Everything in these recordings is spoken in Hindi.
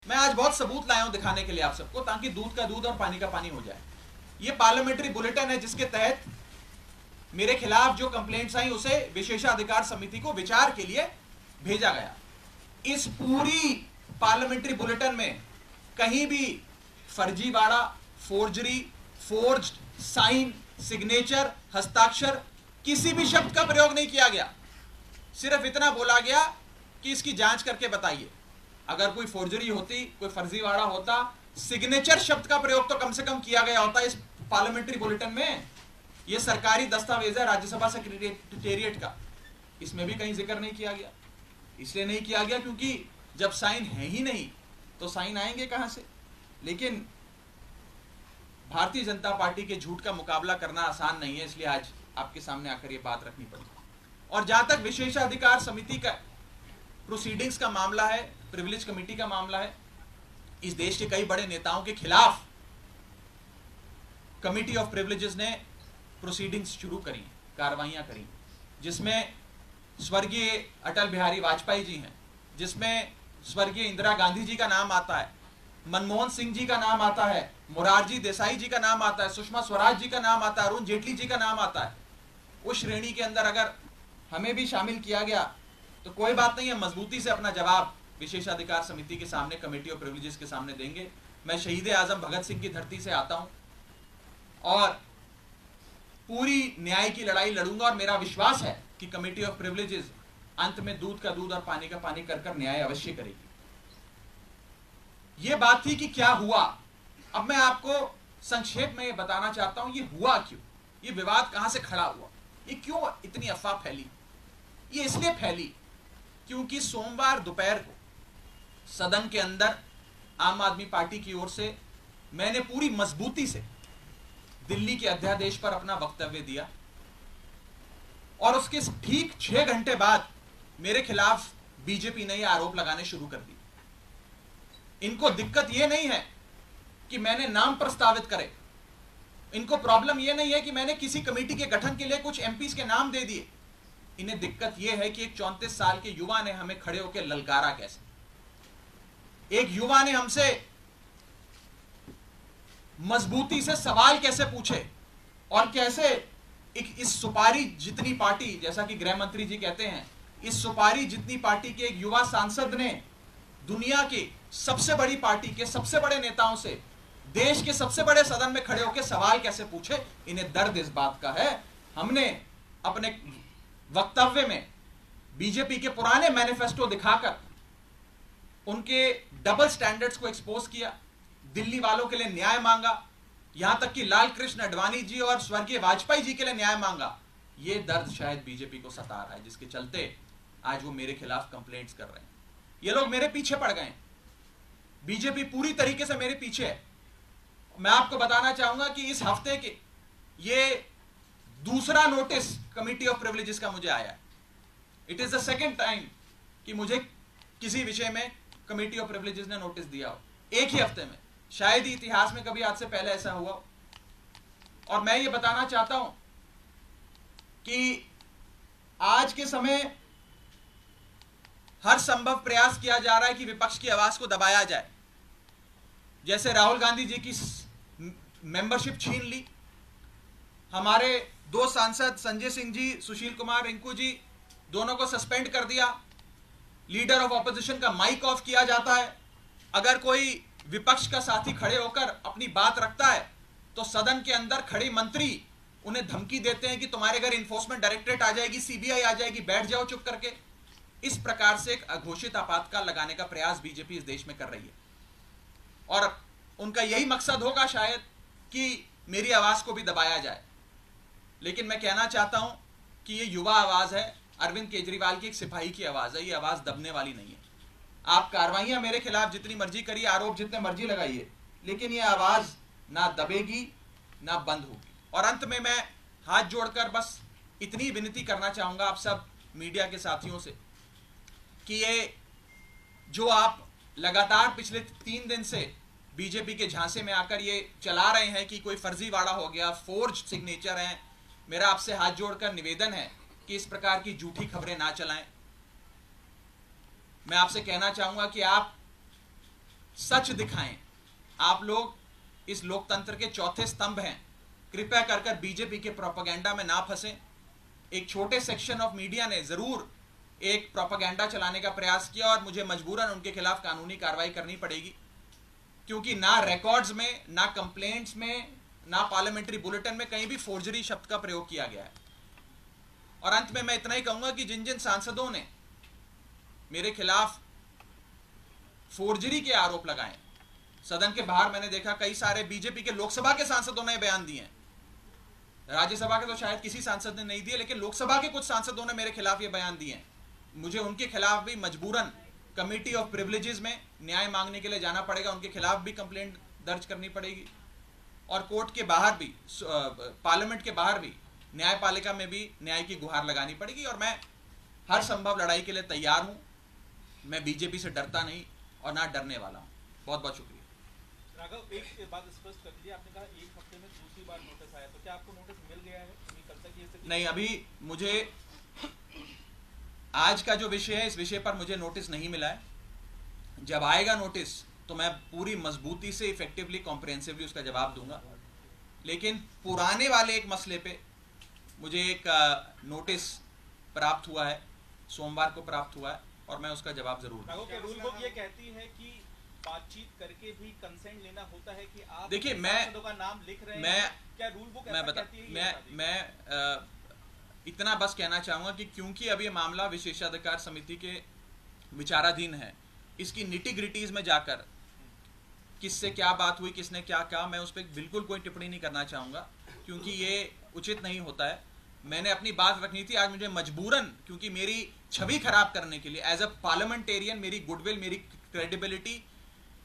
मैं आज बहुत सबूत लाया हूं दिखाने के लिए आप सबको, ताकि दूध का दूध और पानी का पानी हो जाए। ये पार्लियामेंट्री बुलेटिन है जिसके तहत मेरे खिलाफ जो कंप्लेंट्स आई उसे विशेषाधिकार समिति को विचार के लिए भेजा गया। इस पूरी पार्लियामेंट्री बुलेटिन में कहीं भी फर्जीवाड़ा, फोर्जरी, फोर्ज्ड साइन, सिग्नेचर, हस्ताक्षर, किसी भी शब्द का प्रयोग नहीं किया गया। सिर्फ इतना बोला गया कि इसकी जांच करके बताइए। अगर कोई फोर्जरी होती, कोई फर्जीवाड़ा होता, सिग्नेचर शब्द का प्रयोग तो कम से कम किया गया होता इस पार्लियामेंट्री बुलेटिन में। यह सरकारी दस्तावेज है राज्यसभा सेक्रेटेरिएट का, इसमें भी कहीं जिक्र नहीं किया गया। इसलिए नहीं किया गया क्योंकि जब साइन है ही नहीं तो साइन आएंगे कहां से। लेकिन भारतीय जनता पार्टी के झूठ का मुकाबला करना आसान नहीं है, इसलिए आज आपके सामने आकर यह बात रखनी पड़ी। और जहां तक विशेषाधिकार समिति का प्रोसीडिंग्स का मामला है, प्रिविलेज कमेटी का मामला है, इस देश के कई बड़े नेताओं के खिलाफ कमिटी ऑफ प्रिविलेजेस ने प्रोसीडिंग्स शुरू करी, कार्रवाइयां करी, जिसमें स्वर्गीय अटल बिहारी वाजपेयी जी हैं, जिसमें स्वर्गीय इंदिरा गांधी जी का नाम आता है, मनमोहन सिंह जी का नाम आता है, मोरारजी देसाई जी का नाम आता है, सुषमा स्वराज जी का नाम आता है, अरुण जेटली जी का नाम आता है। उस श्रेणी के अंदर अगर हमें भी शामिल किया गया तो कोई बात नहीं है, मजबूती से अपना जवाब विशेषाधिकार समिति के सामने, कमेटी ऑफ प्रिविलेजेस के सामने देंगे। मैं शहीद आजम भगत सिंह की धरती से आता हूं और पूरी न्याय की लड़ाई लड़ूंगा, और मेरा विश्वास है कि कमेटी ऑफ प्रिविलेजेस अंत में दूध का दूध और पानी का पानी कर न्याय अवश्य करेगी। यह बात थी कि क्या हुआ। अब मैं आपको संक्षेप में यह बताना चाहता हूं, यह हुआ क्यों, यह विवाद कहां से खड़ा हुआ, यह क्यों इतनी अफवाह फैली। यह इसलिए फैली क्योंकि सोमवार दोपहर को सदन के अंदर आम आदमी पार्टी की ओर से मैंने पूरी मजबूती से दिल्ली के अध्यादेश पर अपना वक्तव्य दिया, और उसके ठीक 6 घंटे बाद मेरे खिलाफ बीजेपी ने यह आरोप लगाने शुरू कर दिए। इनको दिक्कत यह नहीं है कि मैंने नाम प्रस्तावित करे, इनको प्रॉब्लम यह नहीं है कि मैंने किसी कमेटी के गठन के लिए कुछ एमपीज के नाम दे दिए। इन्हें दिक्कत यह है कि एक 34 साल के युवा ने हमें खड़े होकर ललकारा कैसे। एक युवा ने हमसे मजबूती से सवाल कैसे पूछे, और कैसे इस सुपारी जितनी पार्टी, जैसा कि गृह मंत्री जी कहते हैं, इस सुपारी जितनी पार्टी के एक युवा सांसद ने दुनिया की सबसे बड़ी पार्टी के सबसे बड़े नेताओं से देश के सबसे बड़े सदन में खड़े होकर सवाल कैसे पूछे। इन्हें दर्द इस बात का है। हमने अपने वक्तव्य में बीजेपी के पुराने मैनिफेस्टो दिखाकर उनके डबल स्टैंडर्ड्स को एक्सपोज किया, दिल्ली वालों के लिए न्याय मांगा, यहां तक कि लाल कृष्ण अडवाणी जी और स्वर्गीय वाजपेयी जी के लिए न्याय मांगा। यह दर्द शायद बीजेपी को सता रहा है, जिसके चलते आज वो मेरे खिलाफ कंप्लेंट्स कर रहे हैं। ये लोग मेरे पीछे पड़ गए, बीजेपी पूरी तरीके से मेरे पीछे है। मैं आपको बताना चाहूंगा कि इस हफ्ते के ये दूसरा नोटिस कमेटी ऑफ प्रिविलेजेस का मुझे आया है। It is the second time कि मुझे किसी विषय में कमेटी ऑफ प्रिविलेजेस ने नोटिस दिया हो एक ही हफ्ते में। शायद ही इतिहास में कभी आज से पहले ऐसा हुआ हो। और मैं ये बताना चाहता हूं कि आज के समय हर संभव प्रयास किया जा रहा है कि विपक्ष की आवाज को दबाया जाए। जैसे राहुल गांधी जी की मेंबरशिप छीन ली, हमारे 2 सांसद संजय सिंह जी, सुशील कुमार रिंकू जी, दोनों को सस्पेंड कर दिया, लीडर ऑफ ऑपोजिशन का माइक ऑफ किया जाता है। अगर कोई विपक्ष का साथी खड़े होकर अपनी बात रखता है तो सदन के अंदर खड़े मंत्री उन्हें धमकी देते हैं कि तुम्हारे घर इन्फोर्समेंट डायरेक्टरेट आ जाएगी, सीबीआई आ जाएगी, बैठ जाओ चुप करके। इस प्रकार से एक अघोषित आपातकाल लगाने का प्रयास बीजेपी इस देश में कर रही है, और उनका यही मकसद होगा शायद कि मेरी आवाज को भी दबाया जाए। लेकिन मैं कहना चाहता हूं कि ये युवा आवाज है, अरविंद केजरीवाल की एक सिपाही की आवाज है, ये आवाज दबने वाली नहीं है। आप कार्रवाइयां मेरे खिलाफ जितनी मर्जी करिए, आरोप जितने मर्जी लगाइए, लेकिन ये आवाज ना दबेगी ना बंद होगी। और अंत में मैं हाथ जोड़कर बस इतनी विनती करना चाहूंगा आप सब मीडिया के साथियों से कि ये जो आप लगातार पिछले 3 दिन से बीजेपी के झांसे में आकर ये चला रहे हैं कि कोई फर्जीवाड़ा हो गया, फोर्ज सिग्नेचर हैं, मेरा आपसे हाथ जोड़कर निवेदन है कि इस प्रकार की झूठी खबरें ना चलाएं। मैं आपसे कहना चाहूंगा कि आप सच दिखाएं। आप लोग इस लोकतंत्र के चौथे स्तंभ हैं, कृपया कर कर बीजेपी के प्रोपेगेंडा में ना फंसें। एक छोटे सेक्शन ऑफ मीडिया ने जरूर एक प्रोपेगेंडा चलाने का प्रयास किया और मुझे मजबूरन उनके खिलाफ कानूनी कार्रवाई करनी पड़ेगी, क्योंकि ना रिकॉर्ड्स में, ना कंप्लेंट्स में, ना पार्लियामेंट्री बुलेटिन में कहीं भी फोर्जरी शब्द का प्रयोग किया गया है। और अंत में मैं इतना ही कहूंगा कि जिन जिन सांसदों ने मेरे खिलाफ फोर्जरी के आरोप लगाए, सदन के बाहर मैंने देखा कई सारे बीजेपी के लोकसभा के सांसदों ने बयान दिए हैं। राज्यसभा के तो शायद किसी सांसद ने नहीं दिए, लेकिन लोकसभा के कुछ सांसदों ने मेरे खिलाफ ये बयान दिए हैं। मुझे उनके खिलाफ भी मजबूरन कमिटी ऑफ प्रिविलेजेस में न्याय मांगने के लिए जाना पड़ेगा, उनके खिलाफ भी कंप्लेंट दर्ज करनी पड़ेगी, और कोर्ट के बाहर भी, पार्लियामेंट के बाहर भी, न्यायपालिका में भी न्याय की गुहार लगानी पड़ेगी। और मैं हर संभव लड़ाई के लिए तैयार हूं। मैं बीजेपी से डरता नहीं और ना डरने वाला हूं। बहुत बहुत शुक्रिया। राघव, एक बात स्पष्ट कर दीजिए, आपने कहा एक हफ्ते में दूसरी बार नोटिस आया, तो क्या आपको नोटिस मिल गया है? कल तक ये स्थिति नहीं, अभी मुझे आज का जो विषय है, इस विषय पर मुझे नोटिस नहीं मिला है। जब आएगा नोटिस तो मैं पूरी मजबूती से, इफेक्टिवली, कॉम्प्रिहेंसिवली उसका जवाब दूंगा। लेकिन पुराने वाले एक मसले पे मुझे एक नोटिस प्राप्त हुआ है, सोमवार को प्राप्त हुआ है, और मैं उसका जवाब जरूर दूंगा। रूल बुक ये कहती है कि बातचीत करके भी कंसेंट लेना होता है कि आप देखिए, सांसदों का नाम लिख रहे हैं, क्या रूल बुक ऐसा कहती है? मैं इतना बस कहना चाहूंगा कि क्योंकि अब ये मामला विशेषाधिकार समिति के विचाराधीन है, इसकी निटी ग्रिटीज में जाकर किससे क्या बात हुई, किसने क्या कहा, मैं उस पर बिल्कुल कोई टिप्पणी नहीं करना चाहूंगा, क्योंकि ये उचित नहीं होता है। मैंने अपनी बात रखनी थी, आज मुझे मजबूरन, क्योंकि मेरी छवि खराब करने के लिए, एज अ पार्लियामेंटेरियन, मेरी गुडविल, मेरी क्रेडिबिलिटी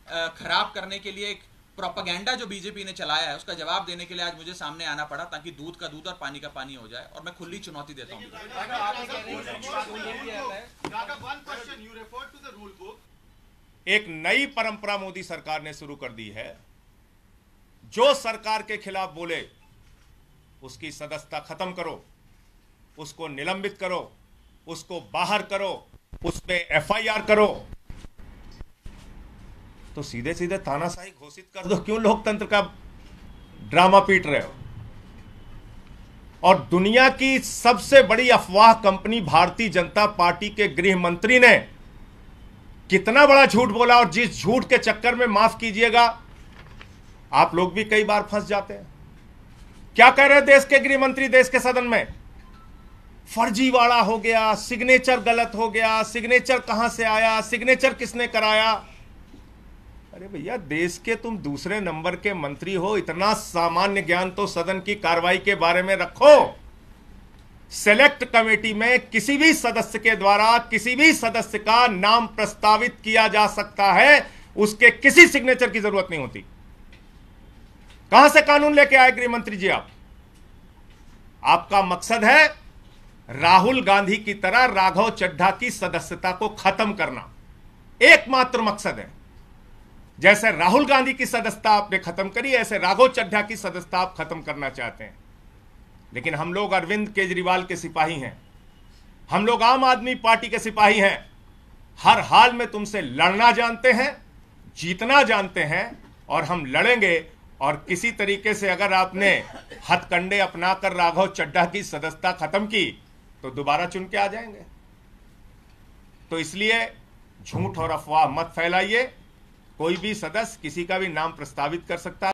खराब करने के लिए एक प्रोपेगेंडा जो बीजेपी ने चलाया है, उसका जवाब देने के लिए आज मुझे सामने आना पड़ा, ताकि दूध का दूध और पानी का पानी हो जाए। और मैं खुली चुनौती देता हूं। एक नई परंपरा मोदी सरकार ने शुरू कर दी है। जो सरकार के खिलाफ बोले उसकी सदस्यता खत्म करो, उसको निलंबित करो, उसको बाहर करो, उस पे एफआईआर करो। तो सीधे सीधे तानाशाही घोषित कर दो। क्यों लोकतंत्र का ड्रामा पीट रहे हो? और दुनिया की सबसे बड़ी अफवाह कंपनी भारतीय जनता पार्टी के गृह मंत्री ने कितना बड़ा झूठ बोला, और जिस झूठ के चक्कर में, माफ कीजिएगा, आप लोग भी कई बार फंस जाते हैं। क्या कह रहे हैं देश के गृह मंत्री देश के सदन में? फर्जीवाड़ा हो गया, सिग्नेचर गलत हो गया, सिग्नेचर कहां से आया, सिग्नेचर किसने कराया। अरे भैया, देश के तुम दूसरे नंबर के मंत्री हो, इतना सामान्य ज्ञान तो सदन की कार्रवाई के बारे में रखो। सेलेक्ट कमेटी में किसी भी सदस्य के द्वारा किसी भी सदस्य का नाम प्रस्तावित किया जा सकता है, उसके किसी सिग्नेचर की जरूरत नहीं होती। कहां से कानून लेके आए गृह मंत्री जी आप? आपका मकसद है राहुल गांधी की तरह राघव चड्ढा की सदस्यता को खत्म करना, एकमात्र मकसद है। जैसे राहुल गांधी की सदस्यता आपने खत्म करी, ऐसे राघव चड्ढा की सदस्यता आप खत्म करना चाहते हैं। लेकिन हम लोग अरविंद केजरीवाल के सिपाही हैं, हम लोग आम आदमी पार्टी के सिपाही हैं। हर हाल में तुमसे लड़ना जानते हैं, जीतना जानते हैं, और हम लड़ेंगे। और किसी तरीके से अगर आपने हथकंडे अपनाकर राघव चड्ढा की सदस्यता खत्म की तो दोबारा चुन के आ जाएंगे। तो इसलिए झूठ और अफवाह मत फैलाइए। कोई भी सदस्य किसी का भी नाम प्रस्तावित कर सकता है।